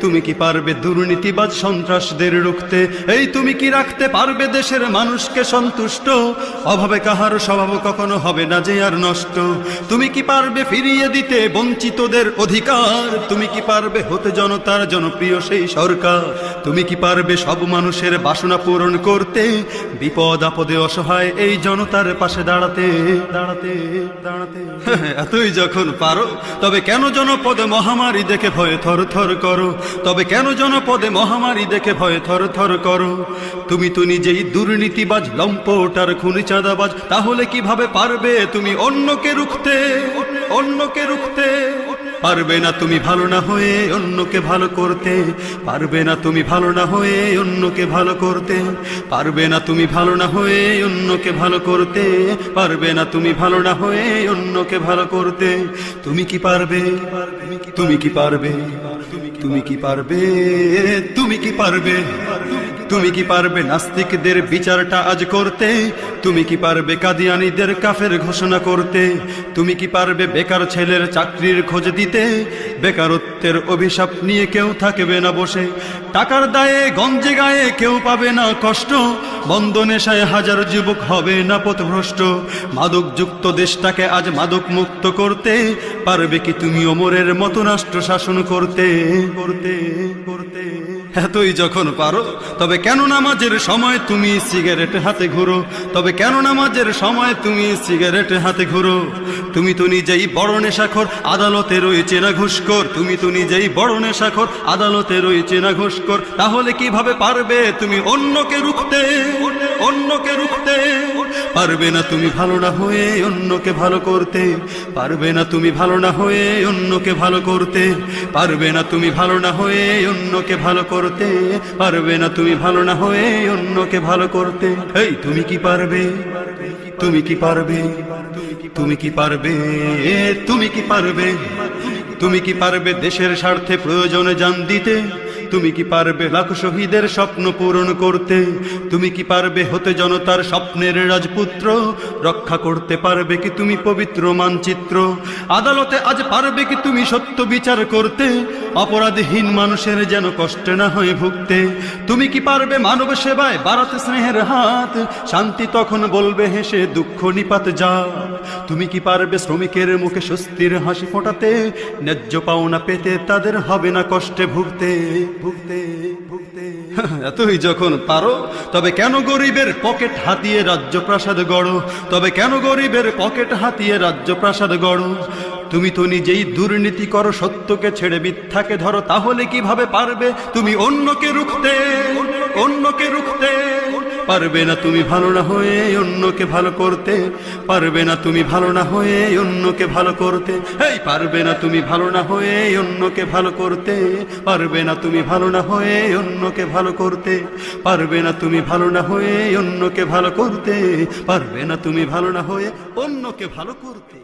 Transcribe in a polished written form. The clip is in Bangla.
তুমি কি পারবে দুর্নীতিবাজ সন্ত্রাসদের রুখতে? এই তুমি কি রাখতে পারবে দেশের মানুষকে সন্তুষ্ট? অভাবে কাহার স্বভাব কখনো হবে না যে আর নষ্ট। তুমি কি পারবে ফিরিয়ে দিতে বঞ্চিতদের অধিকার? তুমি কি পারবে হতে জনতার জনপ্রিয় সেই সরকার? তুমি কি পারবে সব মানুষের বাসনা পূরণ করতে? বিপদ আপদে অসহায় এই জনতার পাশে দাঁড়াতে দাঁড়াতে দাঁড়াতে এতই যখন পারো, তবে কেন জনপদে মহামারী দেখে ভয়ে থর থর করো? তবে কেন জনপদে মহামারী দেখে ভয়ে থর থর করো? তুমি তো নিজেই দুর্নীতিবাজ, লম্পট আর খুনি চাঁদাবাজ, তাহলে কিভাবে পারবে তুমি অন্যকে রুখতে? অন্যকে রুখতে পারবে না তুমি ভালো না হয়ে অন্যকে ভালো করতে। পারবে না তুমি ভালো না হয়ে অন্যকে ভালো করতে। পারবে না তুমি ভালো না হয়ে অন্যকে ভালো করতে। পারবে না তুমি ভালো না হয়ে অন্যকে ভালো করতে। তুমি কি পারবে? তুমি কি পারবে? তুমি কি পারবে? তুমি কি পারবে? তুমি কি পারবে নাস্তিকদের বিচারটা আজ করতে? তুমি কি পারবে কাদিয়ানীদের কাফের ঘোষণা করতে? তুমি কি পারবে বেকার ছেলের চাকরির খোঁজ দিতে? বেকারত্বের অভিশাপ নিয়ে কেউ থাকবে না বসে। টাকার দায়ে গঞ্জে গায়ে কেউ পাবে না কষ্ট। বন্ধ নেশায় হাজার যুবক হবে না পথভ্রষ্ট। মাদকযুক্ত দেশটাকে আজ মাদক মুক্ত করতে পারবে কি তুমি ওমরের মতো রাষ্ট্র শাসন করতে? করতে করতে এতই যখন পারো, তবে কেন নামাজের সময় তুমি সিগারেট হাতে ঘুরো? তবে কেন নামাজের সময় তুমি সিগারেট হাতে ঘুরো? তুমি তো নিজেই বড় নেশাখোর, আদালতে রয়েছে না ঘুষখোর। তুমি তো নিজেই বড় নেশাখোর, আদালতে রয়েছে না ঘুষখোর। তাহলে কিভাবে পারবে তুমি অন্যকে রুখতে? অন্যকে রুখতে পারবে না তুমি ভালো না হয়ে অন্যকে ভালো করতে। পারবে না তুমি ভালো না হয়ে অন্যকে ভালো করতে। পারবে না তুমি ভালো না হয়ে অন্যকে ভালো করতে। পারবে না তুমি ভালো না হয়ে অন্যকে ভালো করতে। এই তুমি কি পারবে? তুমি কি পারবে? তুমি কি পারবে? তুমি কি পারবে? তুমি কি পারবে দেশের স্বার্থে প্রয়োজনে জান দিতে? তুমি কি পারবে লাখ শহীদের স্বপ্ন পূরণ করতে? তুমি কি পারবে হতে জনতার স্বপ্নের রাজপুত্র? রক্ষা করতে পারবে কি তুমি পবিত্র মানচিত্র? আদালতে আজ পারবে কি তুমি সত্য বিচার করতে? অপরাধহীন মানুষের যেন কষ্ট না হয় ভুগতে। তুমি কি পারবে মানব সেবায় বাড়াতে স্নেহের হাত? শান্তি তখন বলবে হেসে দুঃখ নিপাত যা। তুমি কি পারবে শ্রমিকের মুখে স্বস্তির হাসি ফোটাতে? ন্যায্য পাওনা পেতে তাদের হবে না কষ্টে ভুগতে ভুগতে ভুগতে এতই যখন পারো, তবে কেন গরিবের পকেট হাতিয়ে রাজ্য প্রাসাদ গড়ো? তবে কেন গরিবের পকেট হাতিয়ে রাজ্য প্রাসাদ গড়ো? তুমি তো নিজেই দুর্নীতি করো, সত্যকে ছেড়ে মিথ্যাকে ধরো। তাহলে কিভাবে পারবে তুমি অন্যকে রুখতে? অন্যকে রুখতে পারবে না তুমি ভালো না হয়ে অন্যকে ভালো করতে। পারবে না তুমি ভালো না হয়ে অন্যকে ভালো করতে। এই পারবে না তুমি ভালো না হয়ে অন্যকে ভালো করতে। পারবে না তুমি ভালো না হয়ে অন্যকে ভালো করতে। পারবে না তুমি ভালো না হয়ে অন্যকে ভালো করতে। পারবে না তুমি ভালো না হয়ে অন্যকে ভালো করতে।